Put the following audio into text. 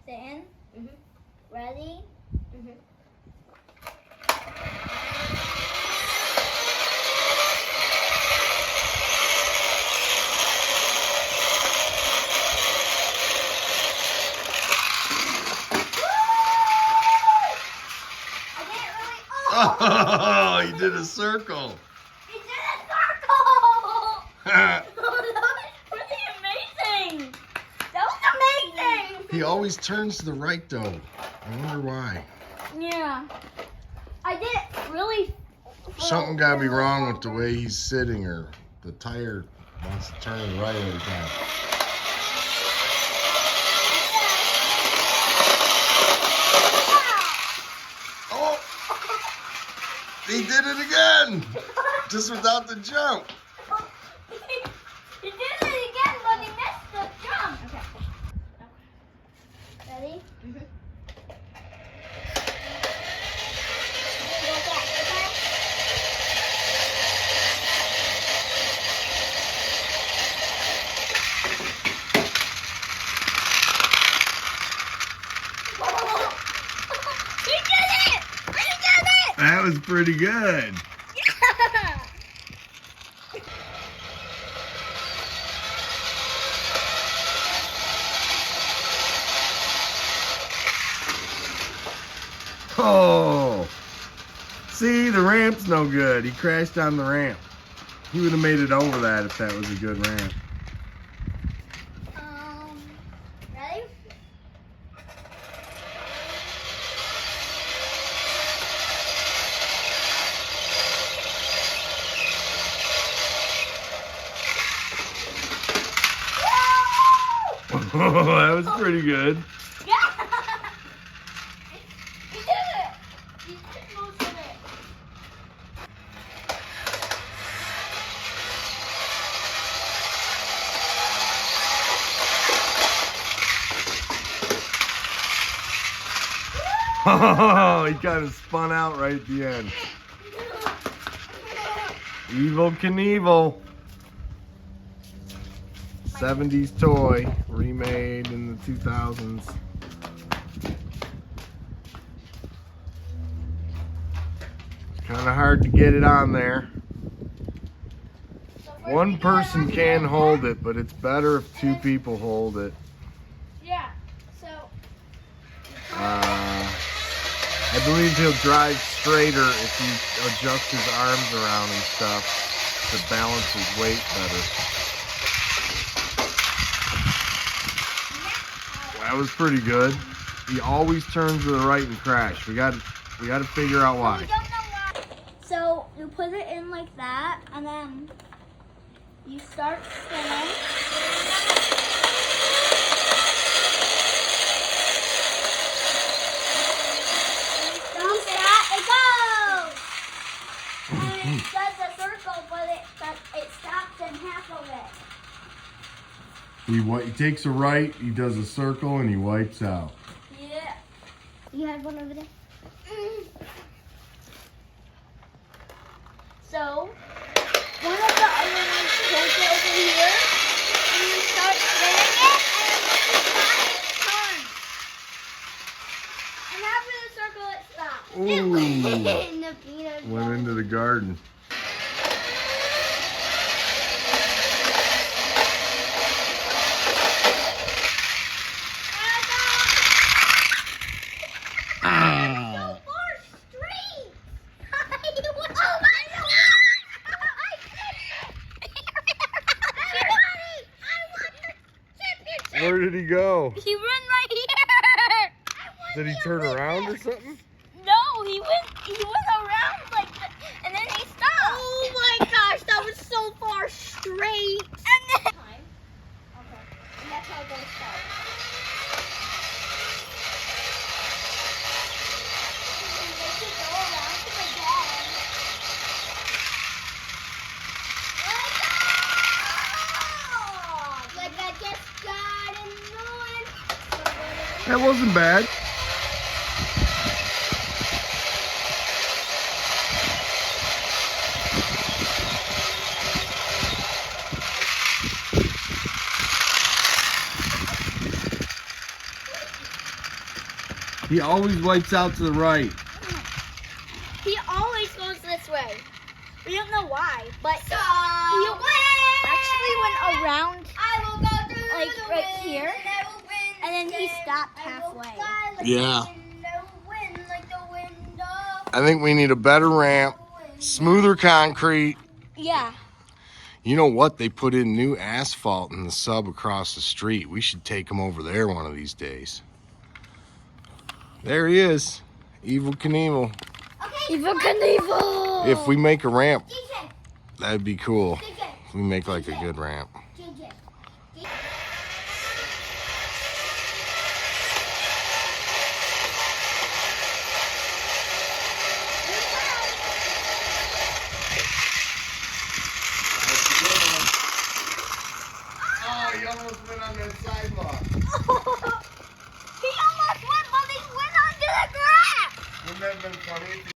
Stand. Ready? Oh, he did a circle. He did a circle! That was pretty amazing! That was amazing! He always turns to the right, though. I wonder why. Yeah. I did it really... Something got to be wrong with the way he's sitting, or the tire wants to turn right every time. Oh! He did it again! Just without the jump. He did it again, but he missed the jump. Okay. Ready? That was pretty good. Yeah! Oh, see, the ramp's no good. He crashed on the ramp. He would have made it over that if that was a good ramp. Ready? Oh, that was pretty good. Yeah! He did it! He did most of it. Oh, he kind of spun out right at the end. Evel Knievel. 70s toy, remade in the 2000s. It's kind of hard to get it on there. One person can hold it, but it's better if two people hold it. Yeah, so... I believe he'll drive straighter if he adjusts his arms around and stuff to balance his weight better. That was pretty good. He always turns to the right and crash. We got to figure out why. We don't know why. So you put it in like that, and then you start spinning. It goes. And it does a circle, but it stops in half of it. He takes a right, he does a circle, and he wipes out. Yeah. You have one over there? So, one of the other ones goes over here, and you start spinning it, and when you turn, and after the circle, it stops. Ooh. In the peanut Went into the garden. Where did he go? He ran right here. Did he turn around or something? No, he went around like that, and then he stopped. Oh my gosh, that was so far straight. And then okay, and that's how it goes start. Make it go around to the bed. Like I just got annoyed. That wasn't bad. He always wipes out to the right. He always goes this way. We don't know why, but he actually went around like right here, and then he stopped halfway. Yeah. I think we need a better ramp, smoother concrete. Yeah. You know what? They put in new asphalt in the sub across the street. We should take him over there one of these days. There he is, Evel Knievel. Evel Knievel. If we make a ramp, that'd be cool. If we make like a good ramp. Oh, you almost went on that sidewalk. He almost went, but he went onto the grass. Wouldn't that have been funny if